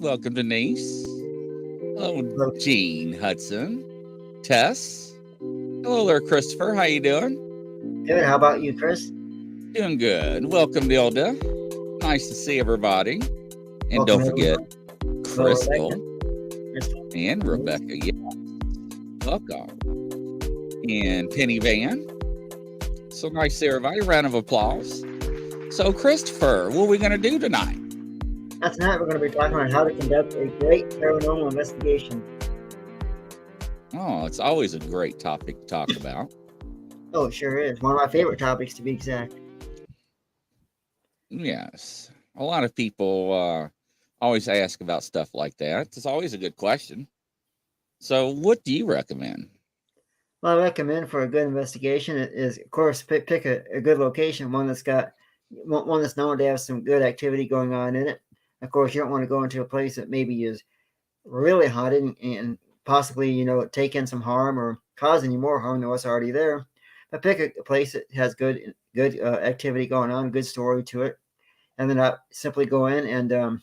Welcome, Denise. Hello, Hello. Gene Hudson. Tess. Hello there, Christopher. How you doing? Good. How about you, Chris? Doing good. Welcome, Dilda. Nice to see everybody. And Welcome, don't forget, everyone. Hello, Crystal Rebecca. Crystal. and Rebecca. Yeah, welcome. And Penny Van. So nice to see everybody. Round of applause. So, Christopher, what are we going to do tonight? Tonight we're going to be talking about how to conduct a great paranormal investigation. Oh, it's always a great topic to talk about. Oh, it sure is. One of my favorite topics, to be exact. Yes. A lot of people always ask about stuff like that. It's always a good question. So, what do you recommend? Well, I recommend for a good investigation is, of course, pick a good location, one that's known to have some good activity going on in it. Of course, you don't want to go into a place that maybe is really haunted and possibly, take in some harm or cause any more harm than what's already there. But pick a place that has good activity going on, good story to it, and then simply go in and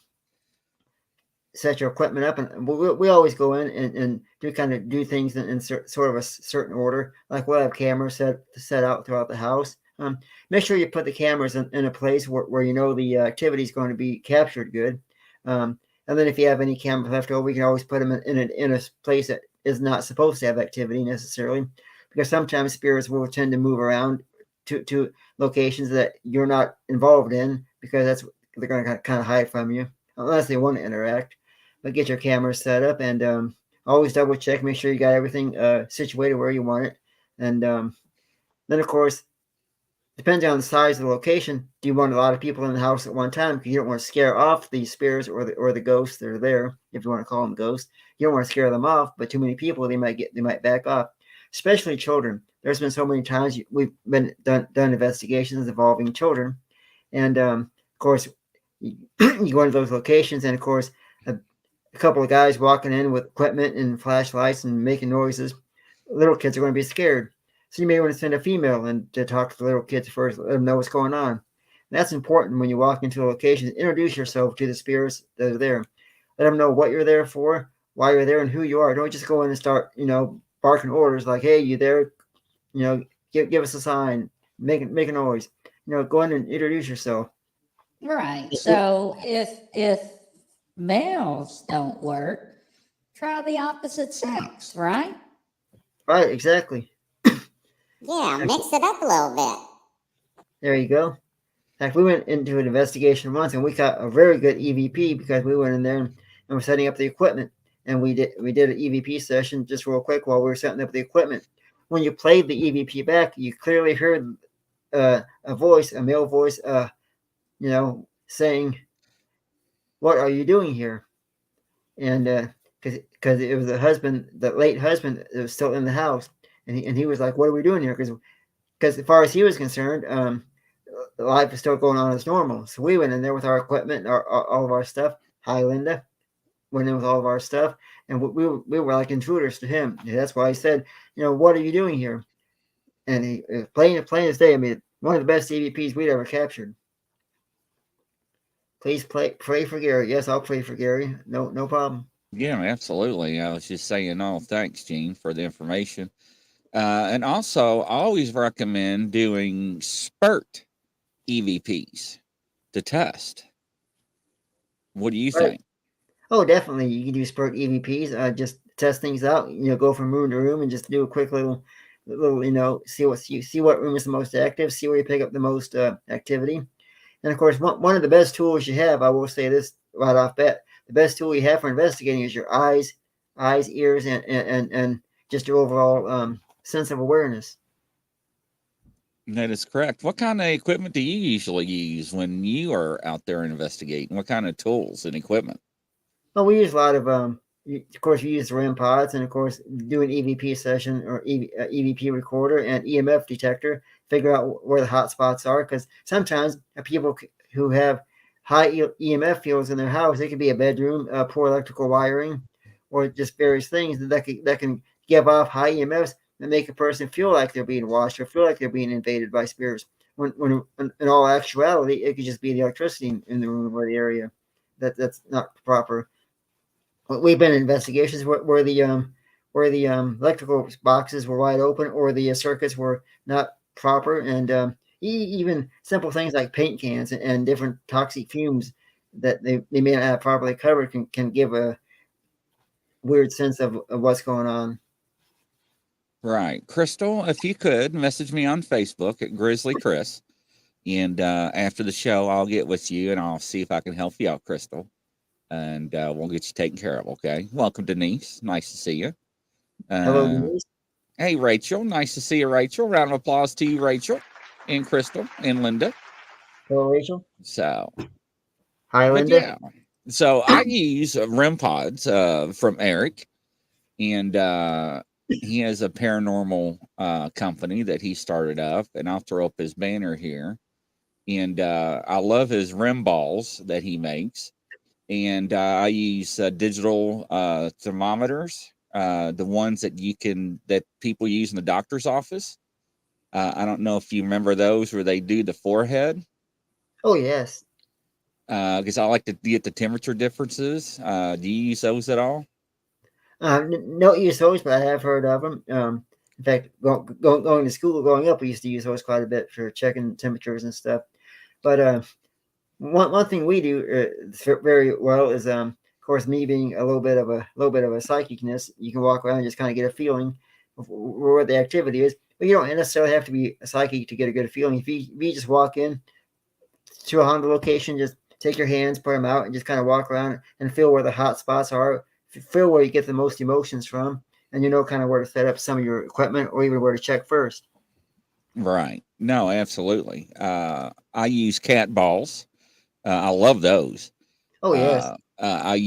set your equipment up. And we always go in and do things in sort of a certain order. Like we'll have cameras set out throughout the house. Make sure you put the cameras in a place where you know the activity is going to be captured good. And then if you have any cameras left over, you can always put them in a place that is not supposed to have activity necessarily, because sometimes spirits will tend to move around to locations that you're not involved in, because they're going to kind of hide from you unless they want to interact. But get your cameras set up and always double check, make sure you got everything situated where you want it. And then, of course, depending on the size of the location, do you want a lot of people in the house at one time? Because you don't want to scare off the spirits or the ghosts that are there, if you want to call them ghosts. You don't want to scare them off, but too many people, they might back off. Especially children. There's been so many times we've done investigations involving children, and of course, you go into those locations, and of course, a couple of guys walking in with equipment and flashlights and making noises. Little kids are going to be scared. So you may want to send a female in to talk to the little kids first, let them know what's going on. And that's important when you walk into a location. Introduce yourself to the spirits that are there. Let them know what you're there for, why you're there, and who you are. Don't just go in and start, barking orders like, "Hey, you there? Give us a sign, make a noise." Go in and introduce yourself. Right. So if males don't work, try the opposite sex, right? Right, exactly. Yeah, mix it up a little bit. There you go. In fact, we went into an investigation once, and we got a very good EVP because we went in there and were setting up the equipment. And we did an EVP session just real quick while we were setting up the equipment. When you played the EVP back, you clearly heard a male voice, saying, "What are you doing here?" And because it was the late husband that was still in the house, and he was like, "What are we doing here?" Because as far as he was concerned, life is still going on as normal. So we went in there with our equipment, and all of our stuff. Hi, Linda. Went in with all of our stuff, and we were like intruders to him. And that's why he said, "What are you doing here?" And he plain as day. I mean, one of the best EVPs we'd ever captured. Please pray for Gary. Yes, I'll pray for Gary. No problem. Yeah, absolutely. I was just saying, thanks, Gene, for the information. And also, I always recommend doing spurt EVPs to test. What do you think? Oh, definitely. You can do spurt EVPs. Just test things out. Go from room to room and just do a quick little. See what room is the most active. See where you pick up the most activity. And of course, one of the best tools you have, I will say this right off bat, the best tool you have for investigating is your eyes, ears, and just your overall sense of awareness. That is correct. What kind of equipment do you usually use when you are out there investigating? What kind of tools and equipment? Well, we use a lot of course, we use the REM pods, and of course, do an EVP session or EVP recorder and EMF detector. Figure out where the hot spots are, because sometimes people who have high EMF fields in their house, it could be a bedroom, poor electrical wiring, or just various things that can give off high EMFs and make a person feel like they're being watched or feel like they're being invaded by spirits. When in all actuality, it could just be the electricity in the room or the area that's not proper. we've been in investigations where the electrical boxes were wide open or the circuits were not proper, and even simple things like paint cans and different toxic fumes that they may not have properly covered can give a weird sense of what's going on. Right. Crystal, if you could message me on Facebook at Grizzly Chris. And after the show, I'll get with you and I'll see if I can help you out, Crystal. And we'll get you taken care of, okay? Welcome, Denise. Nice to see you. Hello, Denise. Hey, Rachel. Nice to see you, Rachel. Round of applause to you, Rachel, and Crystal, and Linda. Hello, Rachel. So, Hi, but Linda. yeah. So I use REM pods from Eric, and he has a paranormal company that he started up, and I'll throw up his banner here. And I love his REM balls that he makes. And I use digital thermometers, the ones that people use in the doctor's office. I don't know if you remember those where they do the forehead. Oh, yes. Because I like to get the temperature differences. Do you use those at all? No use those, but I have heard of them. In fact, going to school growing up, we used to use those quite a bit for checking temperatures and stuff. But one thing we do very well is, of course, me being a little bit of a psychicness. You can walk around and just kind of get a feeling of what the activity is, but you don't necessarily have to be a psychic to get a good feeling. If you just walk in to a haunted location, just take your hands, put them out, and just kind of walk around and feel where the hot spots are, feel where you get the most emotions from, and you know kind of where to set up some of your equipment or even where to check first. Right. No, absolutely. I use cat balls. I love those. Oh, yes. I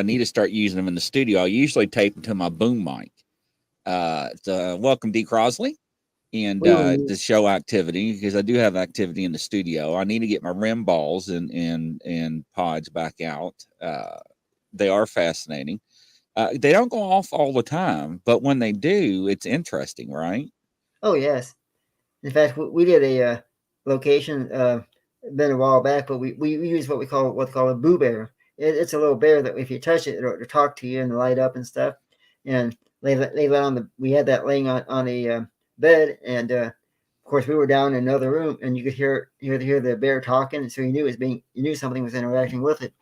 need to start using them in the studio. I usually tape them to my boom mic. Welcome, D. Crosley, and the show activity, because I do have activity in the studio. I need to get my REM balls and pods back out. They are fascinating. They don't go off all the time, but when they do, it's interesting, right? Oh, yes. In fact, we did a location been a while back, but we use what they call a boo bear. It's a little bear that if you touch it, it'll talk to you and light up and stuff. And they lay on we had that laying on a bed, and of course we were down in another room, and you could hear the bear talking, so you knew something was interacting with it.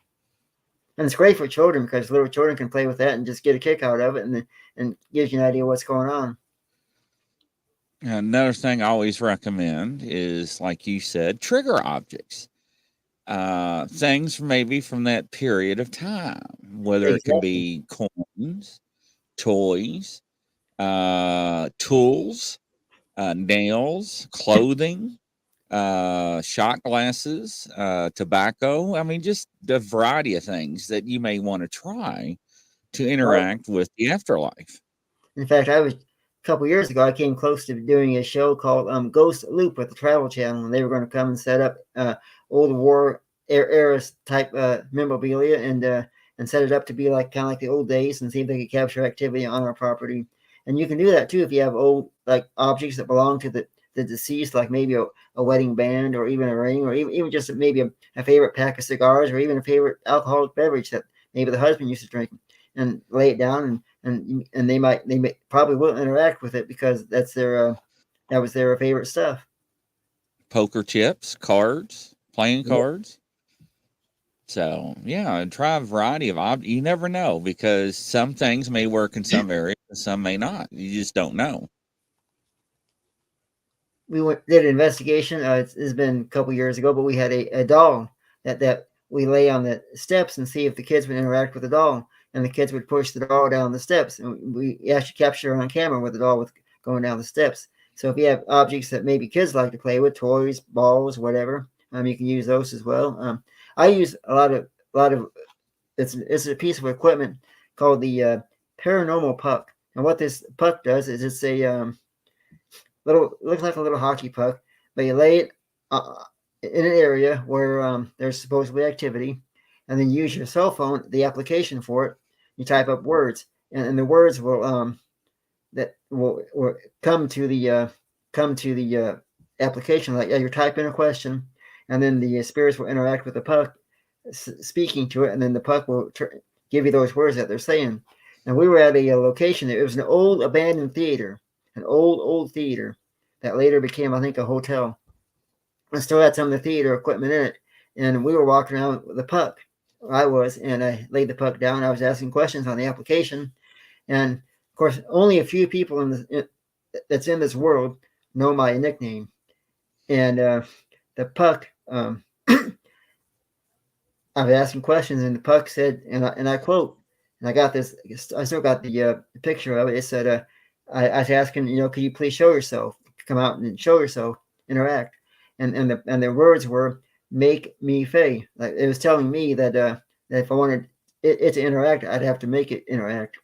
And it's great for children because little children can play with that and just get a kick out of it, and gives you an idea what's going on. Another thing I always recommend is, like you said, trigger objects. Things maybe from that period of time, whether it can be coins, toys, tools, nails, clothing, shot glasses, tobacco. I mean, just a variety of things that you may want to try to interact with the afterlife. In fact, a couple years ago, I came close to doing a show called Ghost Loop with the Travel Channel, and they were going to come and set up old war era type memorabilia and set it up to be kind of like the old days, and see if they could capture activity on our property. And you can do that too if you have old objects that belong to the deceased, like maybe a wedding band or even a ring, or even just maybe a favorite pack of cigars, or even a favorite alcoholic beverage that maybe the husband used to drink, and lay it down, and they probably will interact with it because that was their favorite stuff. Poker chips, cards, playing cards. So yeah, try a variety of objects. You never know, because some things may work in some areas and some may not. You just don't know. We did an investigation. It's been a couple years ago, but we had a doll that we lay on the steps and see if the kids would interact with the doll, and the kids would push the doll down the steps, and we actually capture on camera with the doll going down the steps. So if you have objects that maybe kids like to play with, toys, balls, whatever, you can use those as well. I use a lot of it's a piece of equipment called the Paranormal puck, and what this puck does is it's a looks like a little hockey puck, but you lay it in an area where there's supposedly activity, and then use your cell phone, the application for it. You type up words, and the words will come to the application. Like you're typing a question, and then the spirits will interact with the puck, speaking to it, and then the puck will give you those words that they're saying. And we were at a location. It was an old abandoned theater, an old theater that later became, I think, a hotel. I still had some of the theater equipment in it. And we were walking around with the puck. I was, and I laid the puck down. I was asking questions on the application. And of course, only a few people that's in this world know my nickname. And the puck, I was asking questions, and the puck said, and I quote, and I got this, I still got the picture of it. It said, I was asking, could you please show yourself, come out and show yourself, interact. And the words were, make me fey. Like, it was telling me that if I wanted it to interact, I'd have to make it interact.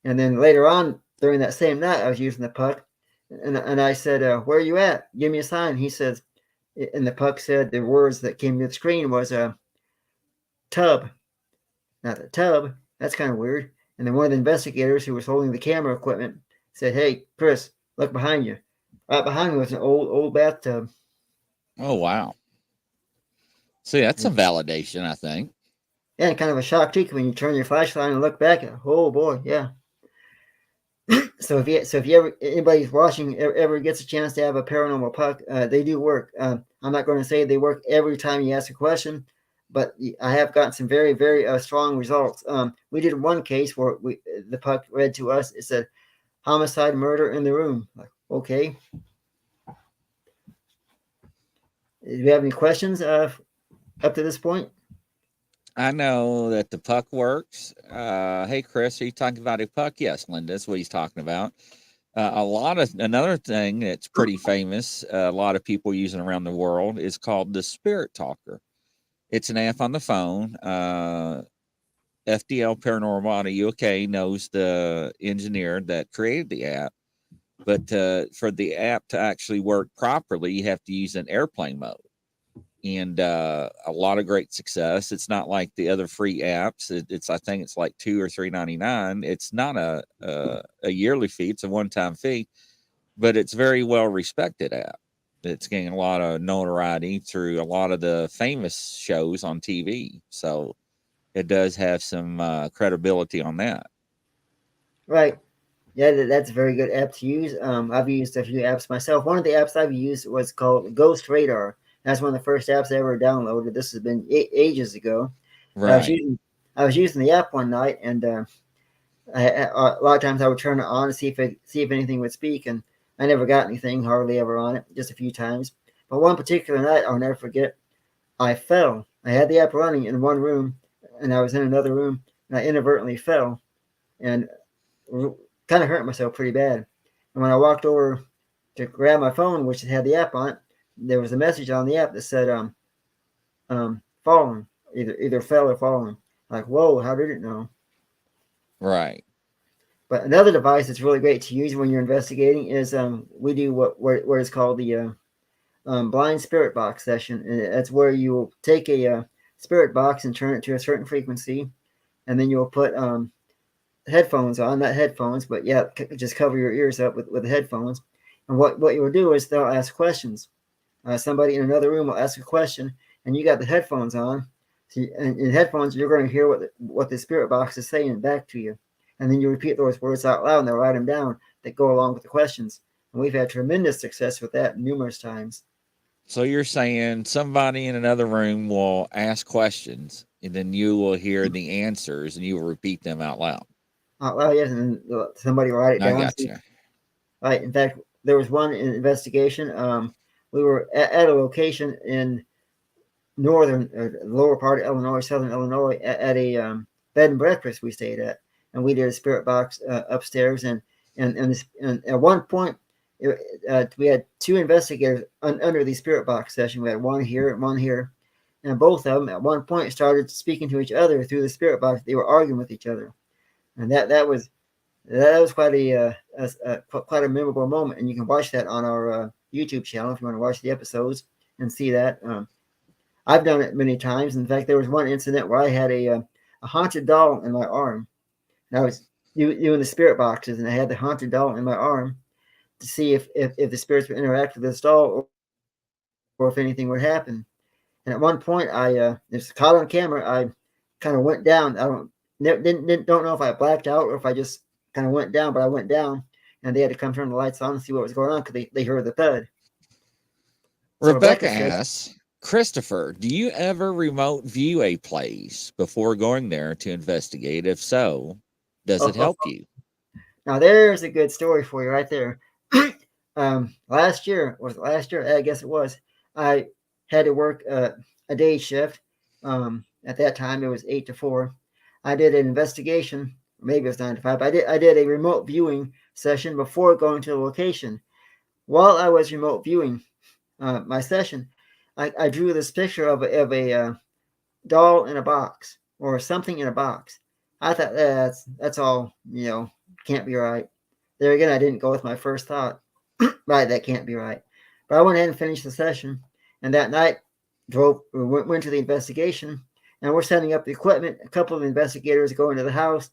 And then later on, during that same night, I was using the puck, and I said, where are you at? Give me a sign. He says, and the puck said, the words that came to the screen was tub. Now the tub, that's kind of weird. And then one of the investigators who was holding the camera equipment said, hey, Chris, look behind you. Right behind me was an old bathtub. Oh, wow. See, that's a validation, I think. Yeah, and kind of a shock too when you turn your flashlight and look back. Oh boy, yeah. So if anybody's watching ever gets a chance to have a paranormal puck, they do work. I'm not going to say they work every time you ask a question, but I have gotten some very, very strong results. We did one case where the puck read to us. It said, homicide, murder in the room. Like, okay. Do you have any questions up to this point? I know that the puck works. Hey, Chris, are you talking about a puck? Yes, Linda, that's what he's talking about. Another thing that's pretty famous, a lot of people using around the world, is called the Spirit Talker. It's an app on the phone. FDL Paranormal out of UK knows the engineer that created the app. But for the app to actually work properly, you have to use an airplane mode. And a lot of great success. It's not like the other free apps. I think it's like $2 or $3.99. It's not a yearly fee. It's a one-time fee, but it's very well respected app. It's getting a lot of notoriety through a lot of the famous shows on TV. So it does have some credibility on that. Right. Yeah, that's a very good app to use. I've used a few apps myself. One of the apps I've used was called Ghost Radar. That's one of the first apps I ever downloaded. This has been ages ago. Right. I was using the app one night, and a lot of times I would turn it on to see if anything would speak, and I never got anything, hardly ever on it, just a few times. But one particular night, I'll never forget, I fell. I had the app running in one room, and I was in another room, and I inadvertently fell, and kind of hurt myself pretty bad. And when I walked over to grab my phone, which had the app on it, there was a message on the app that said, fallen, either fell or fallen. Like, whoa, how did it know? Right. But another device that's really great to use when you're investigating is we do what is called the blind spirit box session. And that's where you will take a spirit box and turn it to a certain frequency, and then you'll put headphones on, not headphones, but yeah, just cover your ears up with the headphones. And what you will do is they'll ask questions. Somebody in another room will ask a question, and you got the headphones on. So in headphones, you're going to hear what the spirit box is saying back to you. And then you repeat those words out loud, and they'll write them down that go along with the questions. And we've had tremendous success with that numerous times. So you're saying somebody in another room will ask questions, and then you will hear the answers, and you will repeat them out loud. Out loud, yes, and somebody will write it down. I got you. Right. In fact, there was one investigation. We were at a location in lower part of Illinois, southern Illinois, at a bed and breakfast we stayed at, and we did a spirit box upstairs. And at one point, we had two investigators under the spirit box session. We had one here and one here, and both of them at one point started speaking to each other through the spirit box. They were arguing with each other, and that was quite a memorable moment. And you can watch that on our YouTube channel if you want to watch the episodes and see that. I've done it many times. In fact, there was one incident where I had a haunted doll in my arm. And I was doing the spirit boxes, and I had the haunted doll in my arm to see if the spirits would interact with this doll, or if anything would happen. And at one point, it's caught on camera. I kind of went down. don't know if I blacked out or if I just kind of went down, but I went down, and they had to come turn the lights on and see what was going on because they heard the thud. So Rebecca said, asks, Christopher, do you ever remote view a place before going there to investigate? If so, does it help you? Now there's a good story for you right there. Last year, I guess it was. I had to work a day shift. At that time, it was 8 to 4. I did an investigation. Maybe it was 9 to 5. I did a remote viewing session before going to the location. While I was remote viewing my session, I drew this picture of a doll in a box or something in a box. I thought that's all, can't be right. There again, I didn't go with my first thought. Right, that can't be right. But I went ahead and finished the session, and that night went to the investigation, and we're setting up the equipment. A couple of investigators go into the house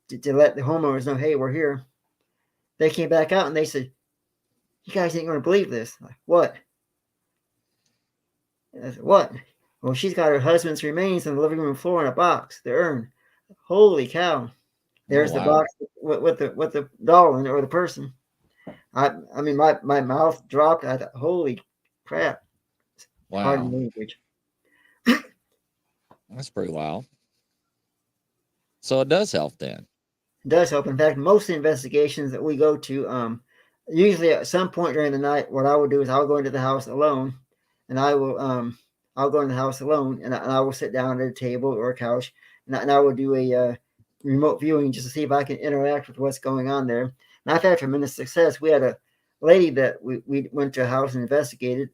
to let the homeowners know, hey, we're here. They came back out and they said, you guys ain't going to believe this. Like, what? I said, what? Well, she's got her husband's remains on the living room floor in a box, the urn. Holy cow. There's the box with the doll in it, or the person. I mean, my mouth dropped. I thought, holy crap. Wow. Pardon the language. That's pretty wild. So it does help then. It does help. In fact, most of the investigations that we go to, usually at some point during the night, what I will do is I'll go into the house alone, and I'll go in the house alone, and I will sit down at a table or a couch, and I will do a remote viewing just to see if I can interact with what's going on there. And I've had tremendous success. We had a lady that we went to a house and investigated,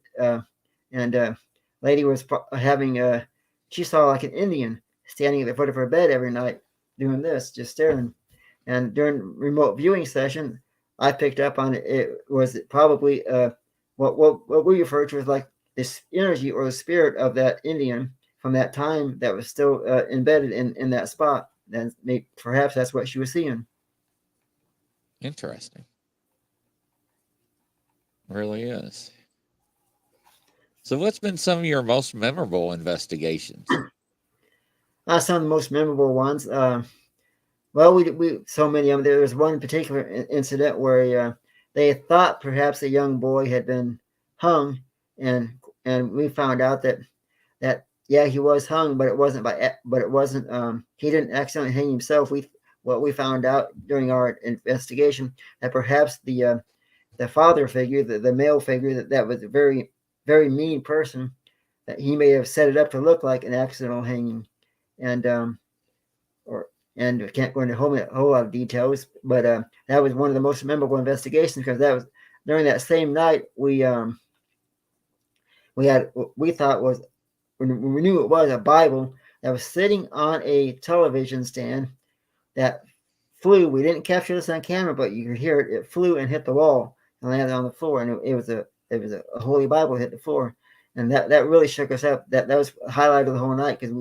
and lady was having she saw like an Indian standing at the foot of her bed every night doing this, just staring. And during remote viewing session, I picked up on it. It was probably what we refer to as like this energy or the spirit of that Indian from that time that was still embedded in that spot. And perhaps that's what she was seeing. Interesting. Really is. So what's been some of your most memorable investigations? Some of the most memorable ones. Well, we so many of them. There was one particular incident where they thought perhaps a young boy had been hung, and we found out that yeah, he was hung, but it wasn't he didn't accidentally hang himself. What we found out during our investigation that perhaps the father figure, the male figure, that was a very, very mean person, that he may have set it up to look like an accidental hanging, and I can't go into a whole lot of details, but that was one of the most memorable investigations, because that was during that same night we thought was, when we knew it was a Bible that was sitting on a television stand that flew. We didn't capture this on camera, but you could hear it. It flew and hit the wall and landed on the floor, and it was a Holy Bible hit the floor, and that really shook us up. That was the highlight of the whole night, because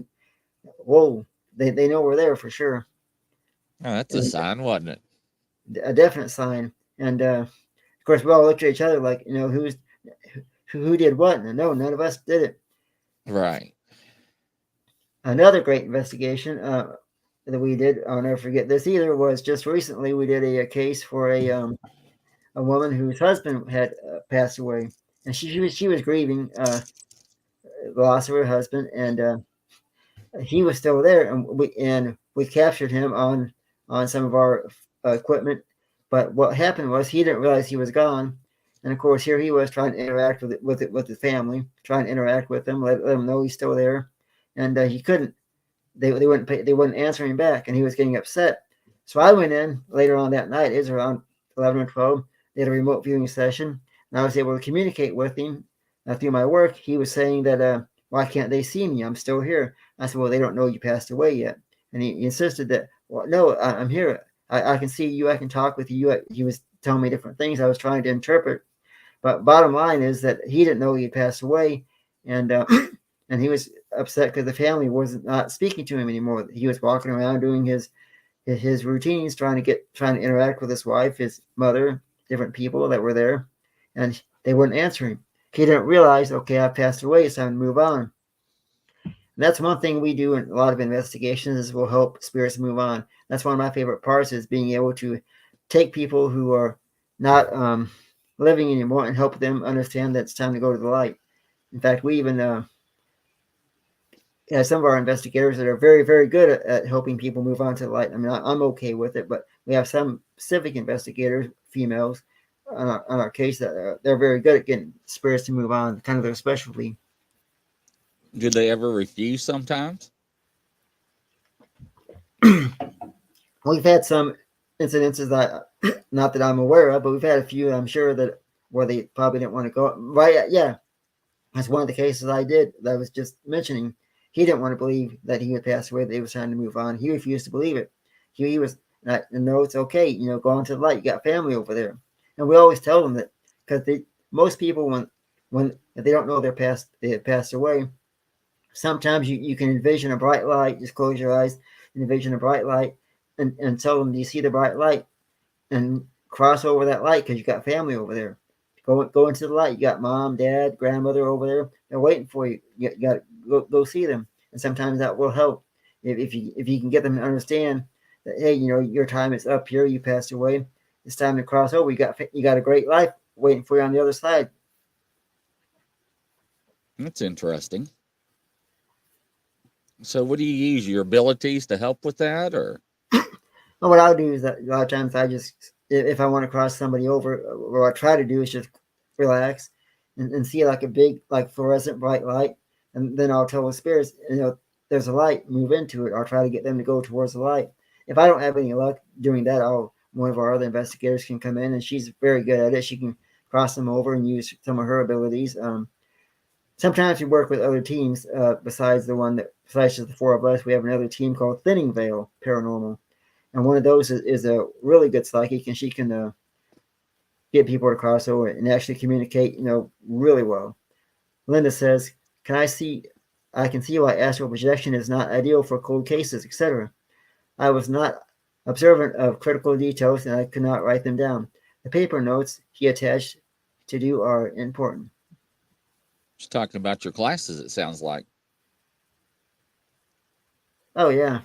whoa, they know we're there for sure. Oh, that's a sign, wasn't it? A definite sign. And of course, we all looked at each other like, who did what? And no, none of us did it. Right. Another great investigation that we did, I'll never forget this either, was just recently we did a case for a woman whose husband had passed away, and she was grieving the loss of her husband, and he was still there, and we captured him on some of our equipment. But what happened was he didn't realize he was gone, and of course here he was trying to interact with the family, trying to interact with them, let them know he's still there, and he couldn't. They wouldn't answer him back, and he was getting upset. So I went in later on that night. It was around 11 or 12. They had a remote viewing session, and I was able to communicate with him through my work. He was saying that why can't they see me? I'm still here. I said, well, they don't know you passed away yet. And he insisted that, well, no, I'm here. I can see you. I can talk with you. He was telling me different things I was trying to interpret. But bottom line is that he didn't know he had passed away. And and he was upset because the family was not speaking to him anymore. He was walking around doing his routines, trying to interact with his wife, his mother, different people that were there. And they wouldn't answer him. He didn't realize, okay, I passed away, it's time to move on. And that's one thing we do in a lot of investigations is we'll help spirits move on. That's one of my favorite parts is being able to take people who are not living anymore and help them understand that it's time to go to the light. In fact, we even have some of our investigators that are very, very good at helping people move on to the light. I mean, I'm okay with it, but we have some specific investigators, females, on our case that they're very good at getting spirits to move on, kind of their specialty. Did they ever refuse sometimes? We've had some incidences that, not that I'm aware of, but we've had a few, I'm sure, that where they probably didn't want to go. Right? Yeah, that's one of the cases I did that I was just mentioning. He didn't want to believe that he would pass away, that he was trying to move on. He refused to believe it. He was, no, it's okay. You know, go on to the light. You got family over there. And we always tell them that because most people, when if they don't know they have passed away, sometimes you can envision a bright light. Just close your eyes and envision a bright light and tell them, do you see the bright light? And cross over that light because you got family over there. Go into the light. You got mom, dad, grandmother over there. They're waiting for you. You got to go see them. And sometimes that will help if you can get them to understand that, hey, you know, your time is up here. You passed away. It's time to cross over. You got a great life waiting for you on the other side. That's interesting. So what do you use? Your abilities to help with that, or? Well, what I'll do is that a lot of times I just, if I want to cross somebody over, what I try to do is just relax and see like a big, like fluorescent bright light. And then I'll tell the spirits, you know, there's a light, move into it. I'll try to get them to go towards the light. If I don't have any luck doing that, one of our other investigators can come in and she's very good at it. She can cross them over and use some of her abilities. Sometimes we work with other teams besides just the four of us. We have another team called Thinning Veil Paranormal. And one of those is a really good psychic, and she can get people to cross over and actually communicate, you know, really well. Linda says, I can see why astral projection is not ideal for cold cases, etc. I was not observant of critical details, and I could not write them down. The paper notes he attached to do are important. Just talking about your classes, it sounds like. Oh, yeah.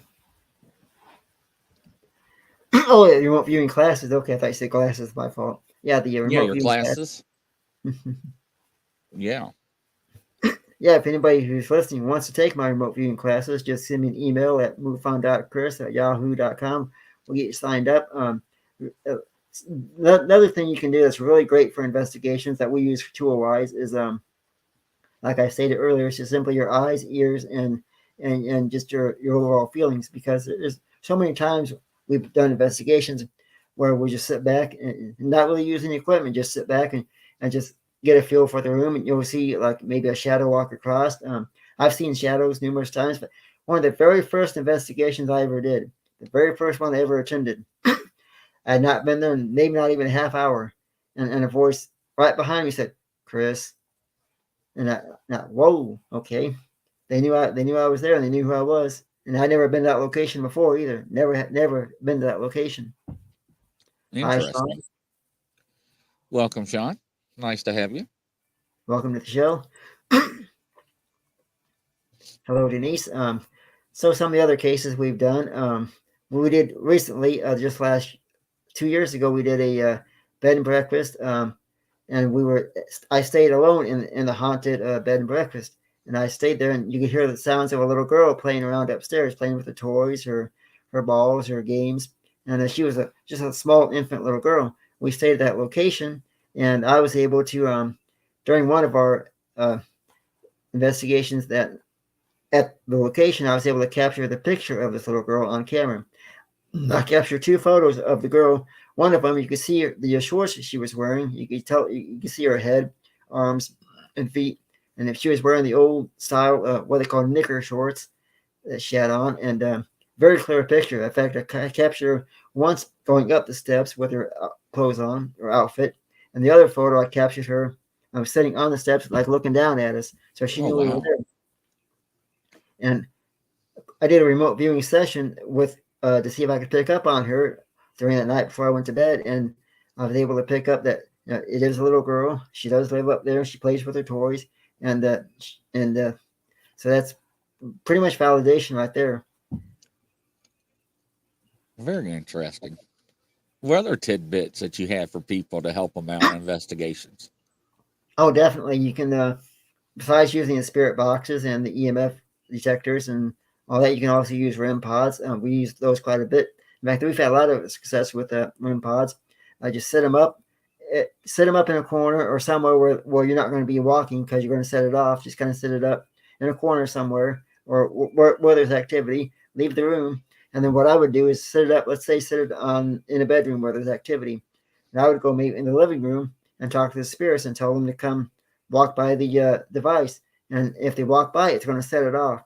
Oh, yeah, remote viewing classes. Okay, I thought you said glasses. My fault. Yeah, the remote your viewing classes. Yeah. Yeah, if anybody who's listening wants to take my remote viewing classes, just send me an email at moveon.chris@yahoo.com. We'll get you signed up. Another thing you can do that's really great for investigations that we use tool-wise is, like I stated earlier, it's just simply your eyes, ears, and just your overall feelings, because there's so many times we've done investigations where we just sit back and not really use any equipment, just sit back and just get a feel for the room, and you'll see like maybe a shadow walk across. I've seen shadows numerous times, but one of the very first investigations I ever did, the very first one I ever attended, I had not been there maybe not even a half hour, and a voice right behind me said, "Chris," and I whoa, okay. They knew I was there, and they knew who I was, and I'd never been to that location before either. Never been to that location. Hi, Interesting. Sean. Welcome, Sean. Nice to have you. Welcome to the show. Hello, Denise. So some of the other cases we've done, we did recently, just 2 years ago, we did a bed and breakfast, and I stayed alone in the haunted bed and breakfast, and I stayed there, and you could hear the sounds of a little girl playing around upstairs, playing with the toys, her balls, her games, and she was just a small infant little girl. We stayed at that location, and I was able to, during one of our investigations that at the location, I was able to capture the picture of this little girl on camera. I captured 2 photos of the girl. One of them, you could see the shorts she was wearing. You could see her head, arms, and feet. And if she was wearing the old style, what they call knicker shorts that she had on, and very clear picture. In fact, I captured her once going up the steps with her clothes on, her outfit, and the other photo I captured her. I was sitting on the steps, like looking down at us, so she knew we were there. And I did a remote viewing session with to see if I could pick up on her during that night before I went to bed, and I was able to pick up that it is a little girl. She does live up there. She plays with her toys, and so that's pretty much validation right there. Very interesting. What other tidbits that you have for people to help them out in investigations? Oh, definitely. You can, besides using the spirit boxes and the EMF detectors and all that, you can also use REM pods. We use those quite a bit. In fact, we've had a lot of success with REM pods. I just set them up in a corner or somewhere where you're not going to be walking because you're going to set it off. Just kind of set it up in a corner somewhere or where there's activity. Leave the room, and then what I would do is set it up. Let's say set it on in a bedroom where there's activity, and I would go maybe in the living room and talk to the spirits and tell them to come walk by the device. And if they walk by, it's going to set it off.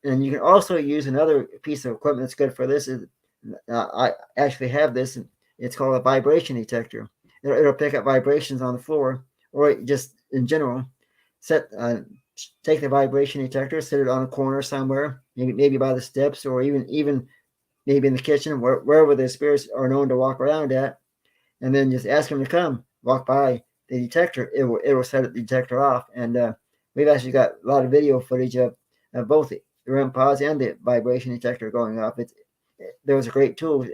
And you can also use another piece of equipment that's good for this. I actually have this. It's called a vibration detector. It'll pick up vibrations on the floor or just in general. Take the vibration detector, set it on a corner somewhere, maybe by the steps, or even maybe in the kitchen, wherever the spirits are known to walk around at, and then just ask them to come walk by the detector. It will set the detector off. And we've actually got a lot of video footage of both the REM pods and the vibration detector going off. There was a great tool.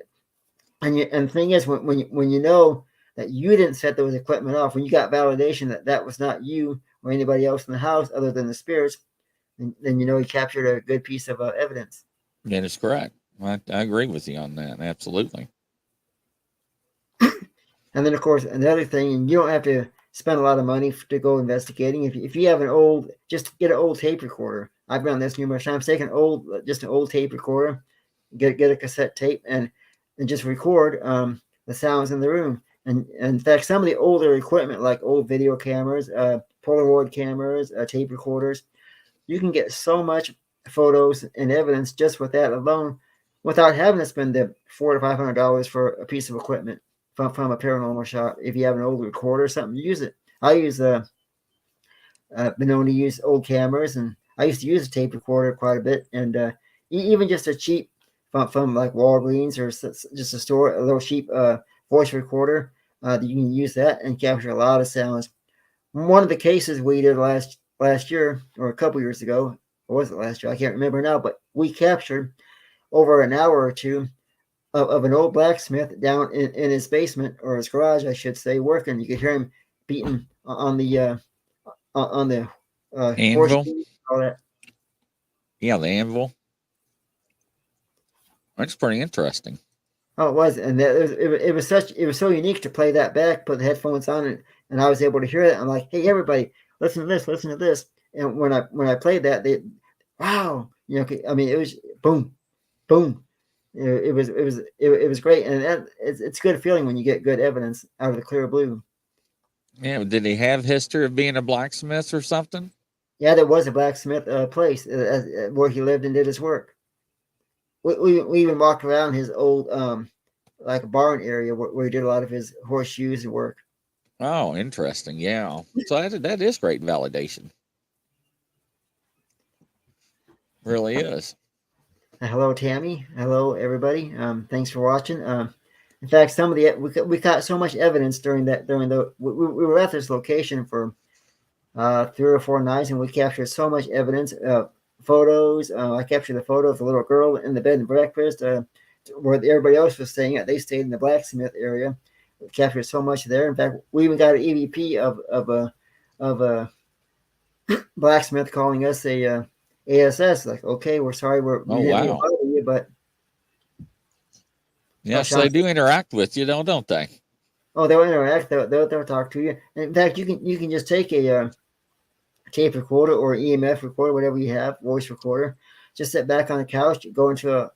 And the thing is, when you know that you didn't set those equipment off, when you got validation that that was not you or anybody else in the house other than the spirits, then you know you captured a good piece of evidence. That is correct. I agree with you on that. Absolutely. And then, of course, another thing, and you don't have to spend a lot of money to go investigating. If you have just get an old tape recorder. I've done this numerous times. Take an old tape recorder, get a cassette tape, and just record the sounds in the room. And in fact, some of the older equipment, like old video cameras, Polaroid cameras, tape recorders, you can get so much photos and evidence just with that alone, without having to spend the $400 to $500 for a piece of equipment from a paranormal shop. If you have an old recorder or something, use it. I been known to use old cameras, and I used to use a tape recorder quite a bit. And even just a cheap from like Walgreens or just a store, a little cheap voice recorder, you can use that and capture a lot of sounds. One of the cases we did last year or a couple years ago, or was it last year? I can't remember now, but we captured over an hour or two of an old blacksmith down in his basement, or his garage, I should say, working. You could hear him beating on the Anvil. All that. Yeah, the anvil. That's pretty interesting. Oh, it was, and it was so unique to play that back, put the headphones on, and I was able to hear it. I'm like, hey, everybody, listen to this. And when I played that, wow, I mean, it was boom, boom. It was great, and it's a good feeling when you get good evidence out of the clear blue. Yeah, did he have history of being a blacksmith or something? Yeah, there was a blacksmith place where he lived and did his work. We even walked around his old like a barn area where he did a lot of his horseshoes and work. Oh, interesting. Yeah, so that is great validation. Really is. Hello, Tammy. Hello, everybody. Thanks for watching. In fact, some of the we got so much evidence during we were at this location for 3 or 4 nights, and we captured so much evidence, photos. I captured the photo of the little girl in the bed and breakfast where everybody else was staying at. They stayed in the blacksmith area. We captured so much there. In fact, we even got an EVP of a blacksmith calling us a ASS. Like, okay, we're sorry, we didn't wow. bother you, but yes, they do interact with you, don't they? Oh, they'll interact. They'll talk to you. In fact, you can just take a tape recorder or EMF recorder, whatever you have, voice recorder. Just sit back on the couch, go into a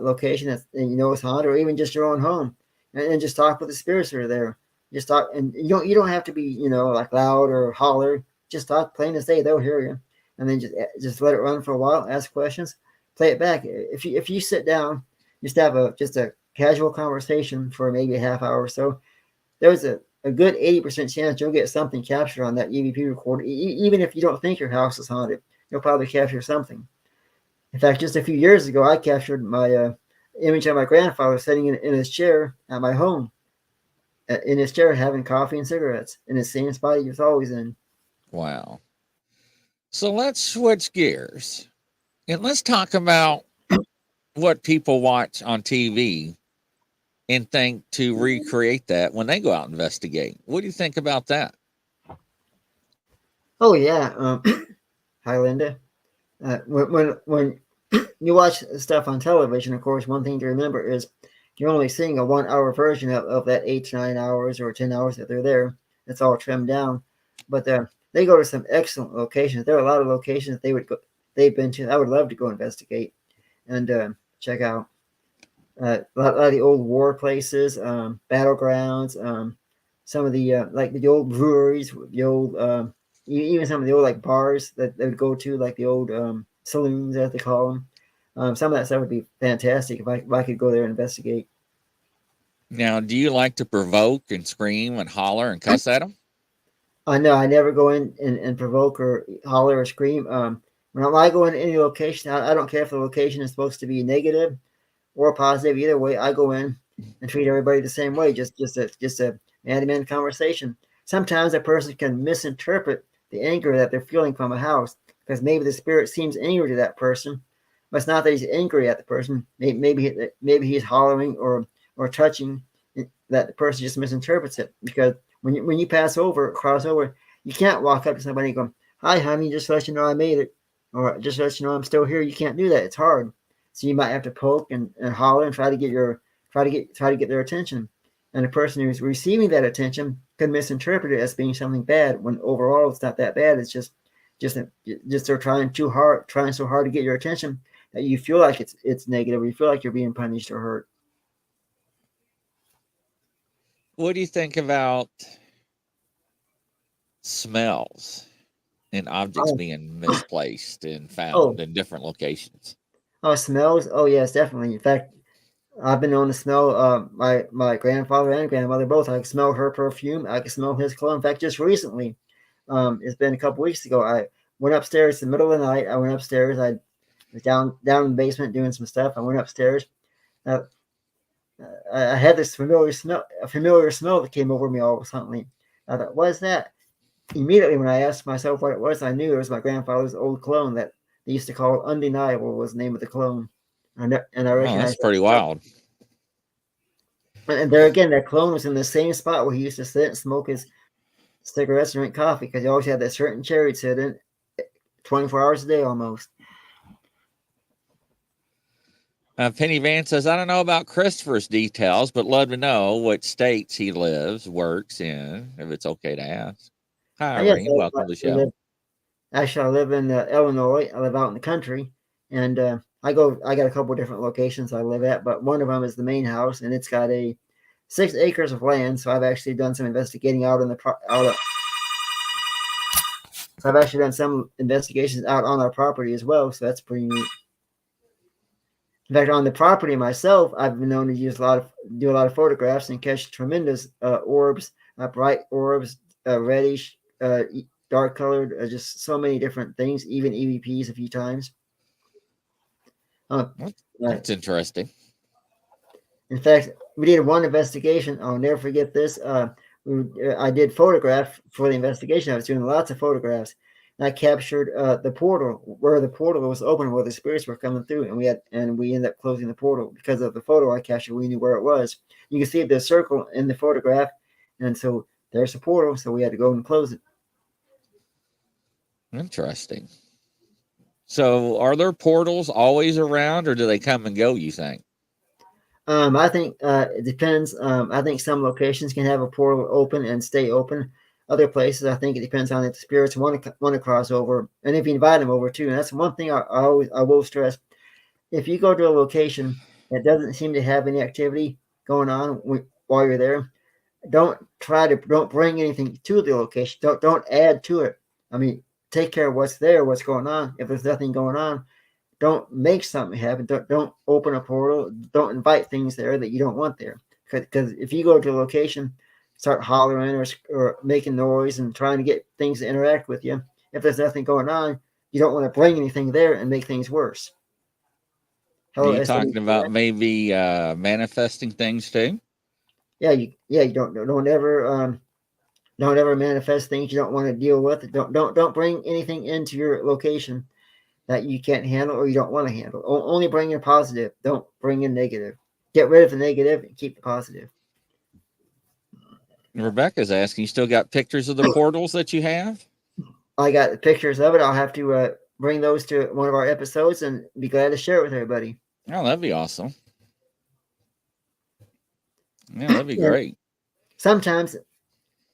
location that it's haunted, or even just your own home, and just talk with the spirits that are there. Just talk, and you don't have to be like loud or holler. Just talk plain as day. They'll hear you, and then just let it run for a while. Ask questions, play it back. If you sit down, just have a casual conversation for maybe a half hour or so, there's a good 80% chance you'll get something captured on that EVP recorder. Even if you don't think your house is haunted, you'll probably capture something. In fact, just a few years ago, I captured my image of my grandfather sitting in his chair at my home, in his chair having coffee and cigarettes in the same spot he was always in. Wow. So let's switch gears. And let's talk about what people watch on TV and think to recreate that when they go out and investigate. What do you think about that? Oh yeah. Hi, Linda. When you watch stuff on television, of course, one thing to remember is you're only seeing a 1 hour version of that 8 to 9 hours or 10 hours that they're there. It's all trimmed down. But they go to some excellent locations. There are a lot of locations they've been to. I would love to go investigate and check out. A lot of the old war places, battlegrounds, some of the like the old breweries, the old even some of the old like bars that they would go to, like the old saloons as they call them. Some of that stuff would be fantastic if I could go there and investigate. Now, do you like to provoke and scream and holler and cuss at them? No, I never go in and provoke or holler or scream. When I go in any location, I don't care if the location is supposed to be negative or positive. Either way, I go in and treat everybody the same way. Just a man-to-man conversation. Sometimes a person can misinterpret the anger that they're feeling from a house because maybe the spirit seems angry to that person, but it's not that he's angry at the person. Maybe he's hollering or touching that the person just misinterprets it because when you cross over, you can't walk up to somebody and go, "Hi, honey, just to let you know I made it," or "Just to let you know I'm still here." You can't do that. It's hard. So you might have to poke and holler and try to get their attention. And the person who's receiving that attention could misinterpret it as being something bad when overall it's not that bad. It's just they're trying so hard to get your attention that you feel like it's negative, or you feel like you're being punished or hurt. What do you think about smells and objects Oh, being misplaced and oh, found in different locations? oh, smells. Oh, yes, definitely. In fact, I've been known to smell my grandfather and grandmother both. I can smell her perfume. I can smell his cologne. In fact, just recently, it's been a couple weeks ago. I went upstairs in the middle of the night. I went upstairs. I was down in the basement doing some stuff. I went upstairs. Uh, I had this familiar smell that came over me all of a sudden. I thought, what is that? Immediately, when I asked myself what it was, I knew it was my grandfather's old cologne that they used to call Undeniable was the name of the cologne. And I Oh, that's recognized pretty that. wild. And there again, that clone was in the same spot where he used to sit and smoke his cigarettes and drink coffee because he always had that certain cherry sitting 24 hours a day almost. Penny Van says, I don't know about Christopher's details, but love to know what states he lives, works in, if it's okay to ask. Hi, Yes, Irene. Welcome to the show. I live in Illinois. I live out in the country, and I got a couple of different locations I live at, but one of them is the main house, and it's got 6 acres of land. So I've actually done some investigating So I've actually done some investigations out on our property as well. So that's pretty neat. In fact, on the property myself, I've been known to do a lot of photographs and catch tremendous orbs, bright orbs, reddish, dark colored, just so many different things, even EVPs a few times. That's interesting. In fact, we did one investigation. I'll never forget this. I did photograph for the investigation. I was doing lots of photographs. And I captured the portal where the portal was open, where the spirits were coming through, and we ended up closing the portal because of the photo I captured. We knew where it was. You can see the circle in the photograph, and so there's the portal. So we had to go and close it. Interesting. So, are there portals always around, or do they come and go, you think? I think it depends. I think some locations can have a portal open and stay open. Other places, I think it depends on if the spirits want to cross over, and if you invite them over too. And that's one thing I will stress: if you go to a location that doesn't seem to have any activity going on while you're there, don't bring anything to the location. Don't add to it. I mean, take care of what's there, what's going on. If there's nothing going on, don't make something happen. Don't open a portal. Don't invite things there that you don't want there. Because if you go to a location, start hollering or making noise and trying to get things to interact with you, if there's nothing going on, you don't want to bring anything there and make things worse. Are you talking about maybe manifesting things too? Yeah, you don't ever manifest things you don't want to deal with. Don't bring anything into your location that you can't handle or you don't want to handle. Only bring in positive. Don't bring in negative. Get rid of the negative and keep the positive. Rebecca's asking, you still got pictures of the portals that you have? I got pictures of it. I'll have to bring those to one of our episodes and be glad to share it with everybody. Oh, that'd be awesome. Yeah, that'd be Yeah. great. Sometimes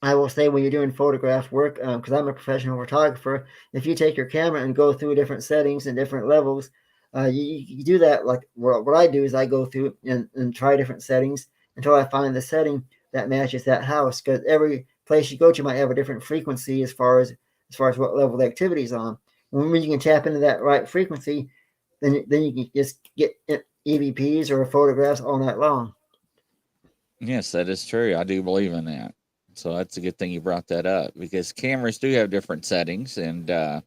I will say when you're doing photograph work, because I'm a professional photographer, if you take your camera and go through different settings and different levels, you do that. Like what I do is I go through and try different settings until I find the setting that matches that house. Because every place you go to might have a different frequency as far as what level the activity is on. When you can tap into that right frequency, then you can just get EVPs or photographs all night long. Yes, that is true. I do believe in that. So that's a good thing you brought that up, because cameras do have different settings, and a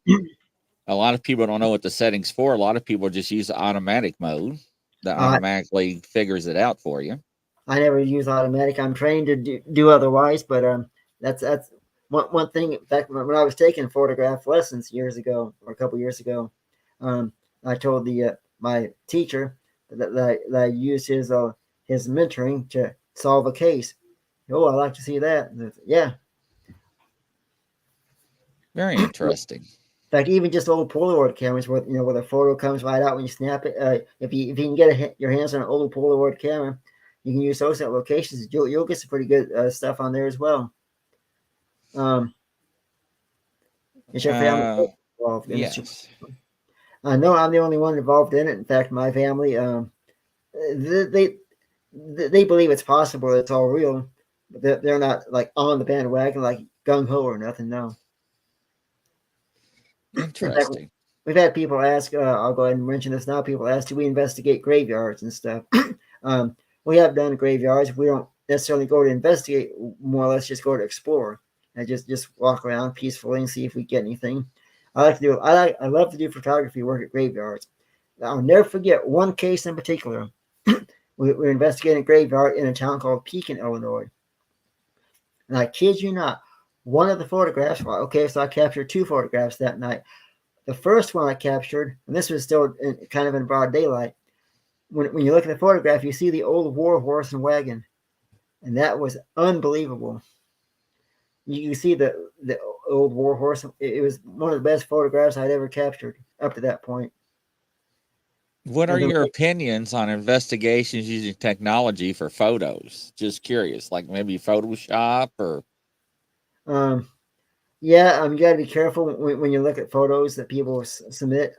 lot of people don't know what the settings for. A lot of people just use the automatic mode that automatically figures it out for you. I never use automatic. I'm trained to do otherwise, but that's one thing. In fact, when I was taking photograph lessons years ago, or a couple years ago, I told my teacher that I used his mentoring to solve a case. Oh, I like to see that. Yeah. Very interesting. In fact, even just old Polaroid cameras, where the photo comes right out when you snap it. If you can get your hands on an old Polaroid camera, you can use those at locations. You'll get some pretty good stuff on there as well. Is your family involved in yes. this? I know I'm the only one involved in it. In fact, my family, they believe it's possible. It's all real. But they're not like on the bandwagon, like gung ho or nothing. No. Interesting. In fact, we've had people ask. I'll go ahead and mention this now. People ask, do we investigate graveyards and stuff? We have done graveyards. We don't necessarily go to investigate. More or less, just go to explore and just walk around peacefully and see if we get anything. I love to do photography work at graveyards. I'll never forget one case in particular. We're investigating a graveyard in a town called Pekin, Illinois. And I kid you not, one of the photographs. Okay, so I captured 2 photographs that night. The first one I captured, and this was still kind of in broad daylight. When you look at the photograph, you see the old war horse and wagon, and that was unbelievable. You see the old war horse. It was one of the best photographs I'd ever captured up to that point. What are your opinions on investigations using technology for photos? Just curious, like maybe Photoshop or. Yeah, you got to be careful when you look at photos that people submit,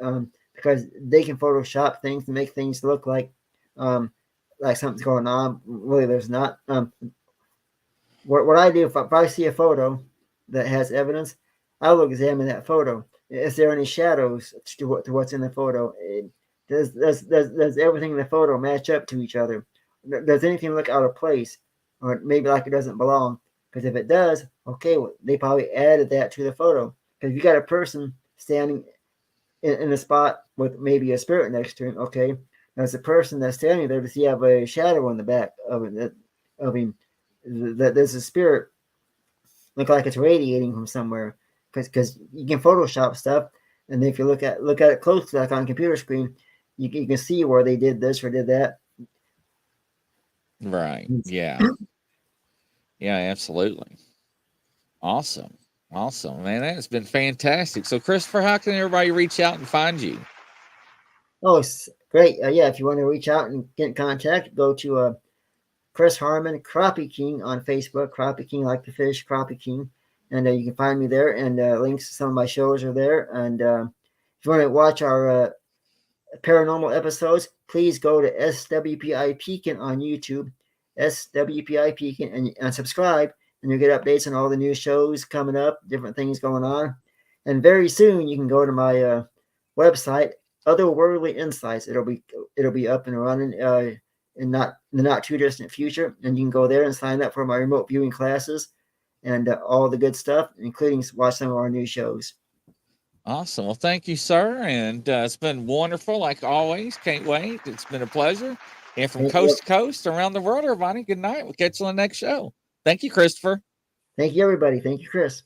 because they can Photoshop things to make things look like something's going on. Really, there's not. What I do, if I see a photo that has evidence, I will examine that photo. Is there any shadows to what's in the photo? Does everything in the photo match up to each other? Does anything look out of place, or maybe like it doesn't belong? Because if it does, okay, well, they probably added that to the photo. Because if you got a person standing in a spot with maybe a spirit next to him, okay, there's a person that's standing there, does he have a shadow on the back of him? That there's a spirit look like it's radiating from somewhere. Because you can Photoshop stuff, and if you look at it closely, like on a computer screen, you can see where they did this or did that. Right. Yeah. Yeah, absolutely. Awesome. Man, that's been fantastic. So, Christopher, how can everybody reach out and find you? Oh, it's great. Yeah, if you want to reach out and get in contact, go to Chris Harmon, Crappie King on Facebook. Crappie King, like the fish, Crappie King. And you can find me there, and links to some of my shows are there. And if you want to watch our paranormal episodes, please go to SWPI Pekin on YouTube, SWPI Pekin, and subscribe, and you'll get updates on all the new shows coming up, different things going on. And very soon, you can go to my website, Otherworldly Insights. It'll be up and running in the not too distant future, and you can go there and sign up for my remote viewing classes and all the good stuff, including watch some of our new shows. Awesome. Well, thank you, sir. And it's been wonderful, like always. Can't wait. It's been a pleasure. And from coast to coast around the world, everybody, good night. We'll catch you on the next show. Thank you, Christopher. Thank you, everybody. Thank you, Chris.